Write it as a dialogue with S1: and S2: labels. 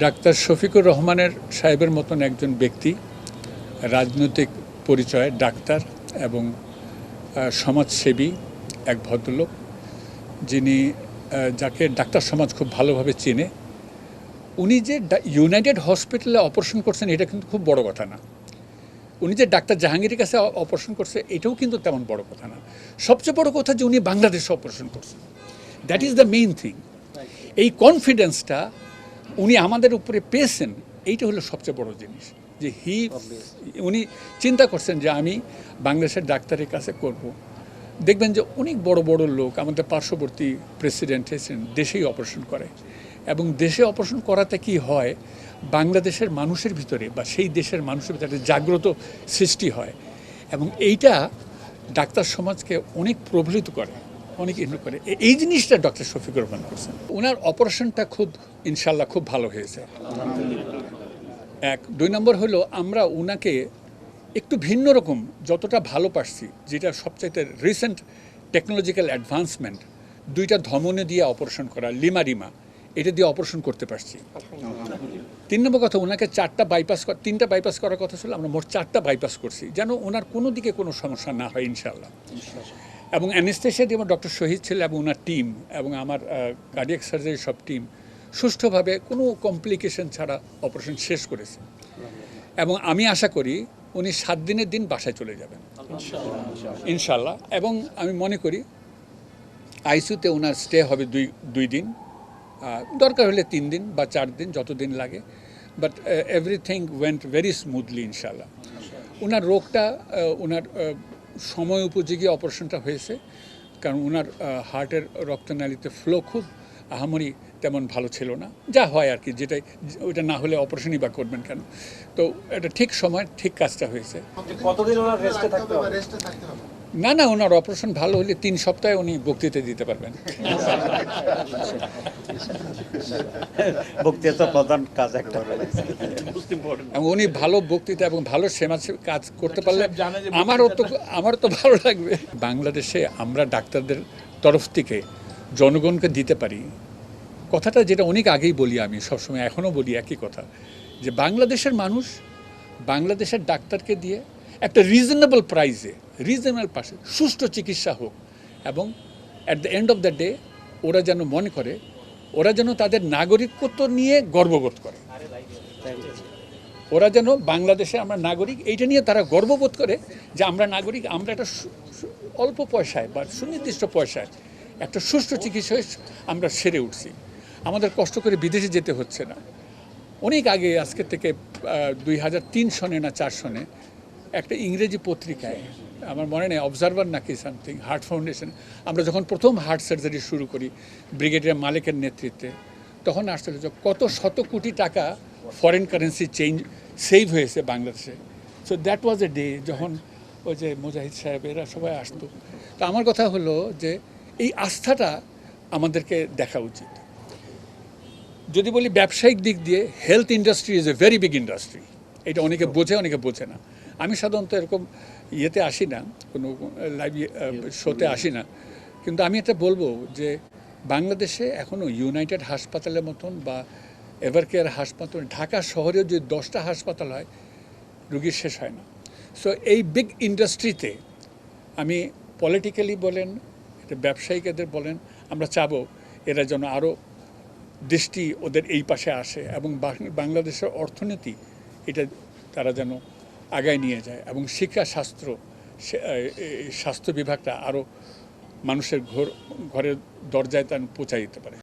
S1: Doctor Shafiqur রহমানের সাহেবের মতন একজন ব্যক্তি, রাজনৈতিক পরিচয় ডাক্তার এবং সমাজসেবী এক ভদ্রলোক, যিনি যাকে ডাক্তার সমাজ খুব ভালোভাবে চেনে। উনি যে ইউনাইটেড হসপিটালে অপারেশন করছেন এটা কিন্তু খুব বড় কথা না। উনি যে ডাক্তার জাহাঙ্গীরের কাছে অপারেশন করছে এটাও কিন্তু তেমন বড় কথা না। সবচেয়ে বড় কথা যে উনি বাংলাদেশে অপারেশন করছেন, that is the main thing. এই কনফিডেন্সটা উনি আমাদের উপরে পেয়েছেন, এইটা হলো সবচেয়ে বড় জিনিস। যে উনি চিন্তা করছেন যে আমি বাংলাদেশের ডাক্তারের কাছে করব। দেখবেন যে অনেক বড় বড় লোক আমাদের পার্শ্ববর্তী প্রেসিডেন্ট এসেছেন, দেশেই অপারেশন করে, এবং দেশে অপারেশন করাতে কি হয়, বাংলাদেশের মানুষের ভিতরে বা সেই দেশের মানুষের ভিতরে জাগ্রত সৃষ্টি হয়, এবং এইটা ডাক্তার সমাজকে অনেক প্রভাবিত করে, অনেক ইনভলভ করে। এই জিনিসটা ডক্টর শফিকুর রহমান করছেন। ওনার অপারেশনটা খুব ইনশাল্লাহ খুব ভালো হয়েছে। এক, দুই নম্বর হলো আমরা ওনাকে একটু ভিন্ন রকম যতটা ভালো পারছি, যেটা সবচাইতে রিসেন্ট টেকনোলজিক্যাল অ্যাডভান্সমেন্ট, দুইটা ধমনী দিয়ে অপারেশন করা, লিমা এটা দিয়ে অপারেশন করতে পারছি। তিন নম্বর কথা, ওনাকে তিনটা বাইপাস করার কথা ছিল, আমরা মোট 4টা বাইপাস করছি, যেন ওনার কোনো দিকে কোনো সমস্যা না হয় ইনশাল্লাহ। এবং অ্যানেস্থেশিয়া দিয়ে আমার ডক্টর শহীদ ছিল এবং ওনার টিম এবং আমার কার্ডিয়াক সার্জারি সব টিম সুষ্ঠুভাবে কোনো কমপ্লিকেশন ছাড়া অপারেশন শেষ করেছে। এবং আমি আশা করি উনি 7 দিনের দিন বাসায় চলে যাবেন ইনশাল্লাহ। এবং আমি মনে করি আইসিইউতে ওনার স্টে হবে 2 দিন, দরকার হলে 3 দিন বা 4 দিন, যতদিন লাগে। But everything went very smoothly ইনশাল্লাহ। ওনার রোগটা ওনার সময় উপযোগী অপারেশনটা হয়েছে, কারণ ওনার হার্টের রক্তনালীতে ফ্লো খুব আহামরি তেমন ভালো ছিল না, যা হয় আর কি, যেটাই ওইটা না হলে অপারেশনই বা করবেন কেন। তো এটা ঠিক সময় ঠিক কাজটা হয়েছে। না, ওনার অপারেশন ভালো হলে 3 সপ্তাহে উনি বক্তৃতা দিতে পারবেন।
S2: বক্তৃতা প্রধান কাজ একটা,
S1: উনি ভালো বক্তৃতা এবং ভালো সমাজসেবী কাজ করতে পারলে আমারও তো ভালো লাগবে। বাংলাদেশে আমরা ডাক্তারদের তরফ থেকে জনগণকে দিতে পারি কথাটা, যেটা অনেক আগেই বলি, আমি সবসময় এখনও বলি একই কথা, যে বাংলাদেশের মানুষ বাংলাদেশের ডাক্তারকে দিয়ে একটা রিজনেবল প্রাইসে সুষ্ঠু চিকিৎসা হোক, এবং at the end of the day ওরা যেন মনে করে, ওরা যেন তাদের নাগরিকত্ব নিয়ে গর্ববোধ করে, ওরা যেন বাংলাদেশে আমরা নাগরিক এইটা নিয়ে তারা গর্ববোধ করে যে আমরা নাগরিক, আমরা একটা অল্প পয়সায় বা সুনির্দিষ্ট পয়সায় একটা সুষ্ঠু চিকিৎসায় আমরা সেরে উঠছি। আমাদের কষ্ট করে বিদেশে যেতে হচ্ছে না। অনেক আগে, আজকে থেকে 2003 সনে না 4 সনে একটা ইংরেজি পত্রিকায়, আমার মনে নেই অবজারভার নাকি সামথিং, হার্ট ফাউন্ডেশন, আমরা যখন প্রথম হার্ট সার্জারি শুরু করি ব্রিগেডিয়ার মালিকের নেতৃত্বে, তখন আসলে কত শত কোটি টাকা ফরেন কারেন্সি সেভ হয়েছে বাংলাদেশে। So that was a day যখন ওই যে মুজাহিদ সাহেব এরা সবাই আসতো। তো আমার কথা হলো যে এই আস্থাটা আমাদেরকে দেখা উচিত। যদি বলি ব্যবসায়িক দিক দিয়ে, health industry is a very big industry, এটা অনেকে বোঝে অনেকে বোঝে না। আমি সাধারণত এরকম ইয়েতে আসি না, কোনো লাইভ শোতে আসি না, কিন্তু আমি এটা বলবো যে বাংলাদেশে এখনও ইউনাইটেড হাসপাতালের মতন বা এভারকেয়ার হাসপাতাল, ঢাকা শহরেও যদি 10টা হাসপাতাল হয়, রুগীর শেষ হয় না। সো এই বিগ ইন্ডাস্ট্রিতে আমি পলিটিক্যালি বলেন, এটা ব্যবসায়িকদের বলেন, আমরা চাবো এরা যেন আরও দৃষ্টি ওদের এই পাশে আসে, এবং বাংলাদেশের অর্থনীতি এটা তারা যেন আগায় নিয়ে যায়, এবং শিক্ষা স্বাস্থ্য বিভাগটা আরও মানুষের ঘরের দরজায় তা পৌঁছায় দিতে পারে।